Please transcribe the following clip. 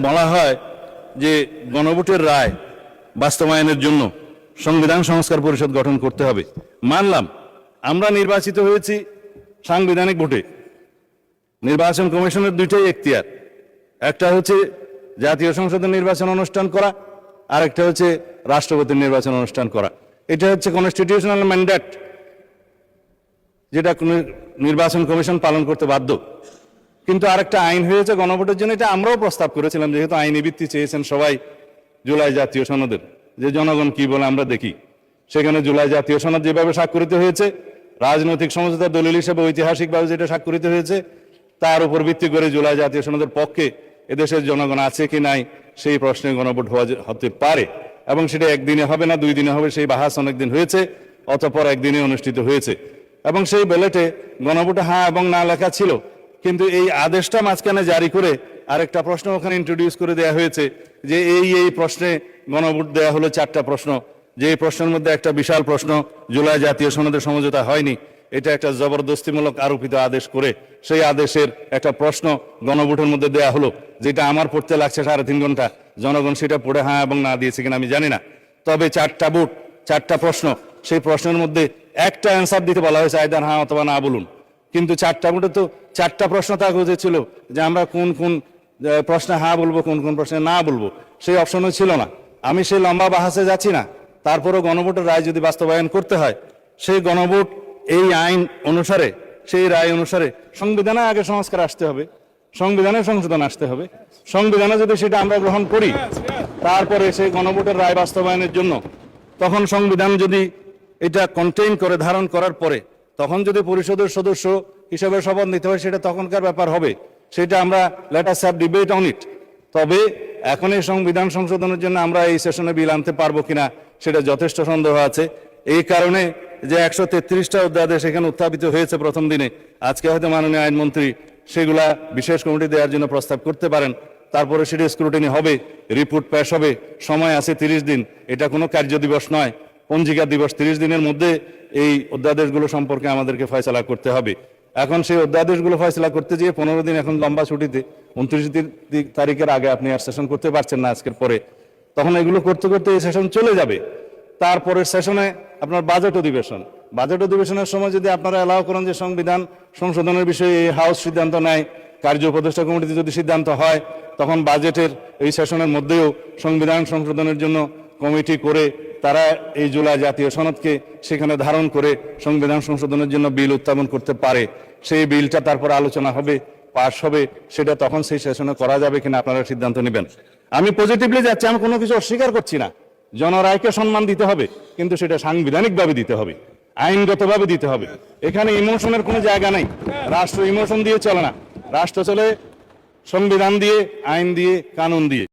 বলা হয় যে গণভোটের রায় বাস্তবায়নের জন্য সংবিধান সংস্কার পরিষদ গঠন করতে হবে। মানলাম, আমরা নির্বাচিত হয়েছি সাংবিধানিক ভোটে। নির্বাচন কমিশনের দুইটাই এখতিয়ার, একটা হচ্ছে জাতীয় সংসদের নির্বাচন অনুষ্ঠান করা, আর একটা হচ্ছে রাষ্ট্রপতির নির্বাচন অনুষ্ঠান করা। এটা হচ্ছে কনস্টিটিউশনাল ম্যান্ডেট, যেটা নির্বাচন কমিশন পালন করতে বাধ্য। কিন্তু আরেকটা আইন হয়েছে গণভোটের জন্য, এটা আমরাও প্রস্তাব করেছিলাম, যেহেতু আইনি ভিত্তি চেয়েছেন সবাই জুলাই জাতীয় সনদের, যে জনগণ কি বলে আমরা দেখি। সেখানে জুলাই জাতীয় সনদ যেভাবে স্বাক্ষরিত হয়েছে, রাজনৈতিক সমঝোতার দলিল হিসেবে ঐতিহাসিকভাবে যেটা স্বাক্ষরিত হয়েছে, তার উপর ভিত্তি করে জুলাই জাতীয় সনদের পক্ষে এদেশের জনগণ আছে কি নাই সেই প্রশ্নে গণভোট হতে পারে, এবং সেটা একদিনে হবে না, 2 দিনে হবে, সেই বাহাস অনেকদিন হয়েছে, অতঃপর একদিনে অনুষ্ঠিত হয়েছে। এবং সেই ব্যালটে গণভোটে হ্যাঁ এবং না লেখা ছিল, কিন্তু এই আদেশটা মাঝখানে জারি করে আরেকটা প্রশ্ন ওখানে ইন্ট্রোডিউস করে দেওয়া হয়েছে যে এই প্রশ্নে গণভোট দেওয়া হলো 4টা প্রশ্ন, যে এই প্রশ্নের মধ্যে একটা বিশাল প্রশ্ন জুলাই জাতীয় সনদের সমঝোতা হয়নি, এটা একটা জবরদস্তিমূলক আরোপিত আদেশ করে সেই আদেশের একটা প্রশ্ন গণভোটের মধ্যে দেওয়া হলো, যেটা আমার পড়তে লাগছে 3.5 ঘন্টা। জনগণ সেটা পড়ে হ্যাঁ এবং না দিয়েছে কিনা আমি জানি না, তবে 4টা ভোট 4টা প্রশ্ন, সেই প্রশ্নের মধ্যে একটা অ্যান্সার দিতে বলা হয়েছে, আইদার হ্যাঁ অথবা না বলুন। কিন্তু 4টা ভোটে তো 4টা প্রশ্ন থাকা উচিত ছিল, যে আমরা কোন কোন প্রশ্নে হ্যাঁ বলবো, কোন কোন প্রশ্নে না বলবো, সেই অপশনও ছিল না। আমি সেই লম্বা বাহাসে যাচ্ছি না, তারপরেও গণভোটের রায় যদি বাস্তবায়ন করতে হয়, সেই গণভোট এই আইন অনুসারে, সেই রায় অনুসারে সংবিধানে আগে সংস্কার আসতে হবে, সংবিধানে সংশোধন আসতে হবে। সংবিধানে যদি সেটা আমরা গ্রহণ করি, তারপরে সেই গণভোটের রায় বাস্তবায়নের জন্য তখন সংবিধান যদি এটা কন্টেইন করে, ধারণ করার পরে তখন যদি পরিষদের সদস্য হিসেবে শপথ নিতে হয়, সেটা তখনকার ব্যাপার হবে, সেটা আমরা let us have debate on it. তবে এখন এই সংবিধান সংশোধনের জন্য আমরা এই সেশনে বিল আনতে পারবো কিনা সেটা যথেষ্ট সন্দেহ আছে। এই কারণে যে 133টা অধ্যাদেশ এখানে উত্থাপিত হয়েছে প্রথম দিনে, আজকে হয়তো মাননীয় আইনমন্ত্রী সেগুলা বিশেষ কমিটি দেওয়ার জন্য প্রস্তাব করতে পারেন, তারপরে সেটা স্ক্রুটিনি হবে, রিপোর্ট পেশ হবে, সময় আছে 30 দিন। এটা কোনো কার্য দিবস নয়, পঞ্জিকা দিবস। 30 দিনের মধ্যে এই অধ্যাদেশগুলো সম্পর্কে আমাদেরকে ফয়সালা করতে হবে। এখন সেই অধ্যাদেশগুলো ফয়সালা করতে গিয়ে 15 দিন এখন লম্বা ছুটিতে, 29 তারিখের আগে আপনি আর সেশন করতে পারছেন না আজকের পরে, তখন এগুলো করতে করতে এই সেশন চলে যাবে। তারপরের সেশনে আপনার বাজেট অধিবেশন, বাজেট অধিবেশনের সময় যদি আপনারা অ্যালাউ করেন যে সংবিধান সংশোধনের বিষয়ে এই হাউস সিদ্ধান্ত নেয়, কার্য উপদেষ্টা কমিটিতে যদি সিদ্ধান্ত হয়, তখন বাজেটের এই সেশনের মধ্যেও সংবিধান সংশোধনের জন্য কমিটি করে তারা এই জুলাই জাতীয় সনদকে সেখানে ধারণ করে সংবিধান সংশোধনের জন্য বিল উত্থাপন করতে পারে। সেই বিলটা তারপর আলোচনা হবে, পাস হবে, সেটা তখন সেই সেশনে করা যাবে কিনা আপনারা সিদ্ধান্ত নেবেন। আমি পজিটিভলি যাচ্ছি, আমি কোনো কিছু অস্বীকার করছি না। জনরায়কে সম্মান দিতে হবে, কিন্তু সেটা সাংবিধানিকভাবে দিতে হবে, আইনগতভাবে দিতে হবে। এখানে ইমোশনের কোনো জায়গা নেই। রাষ্ট্র ইমোশন দিয়ে চলে না, রাষ্ট্র চলে সংবিধান দিয়ে, আইন দিয়ে, কানুন দিয়ে।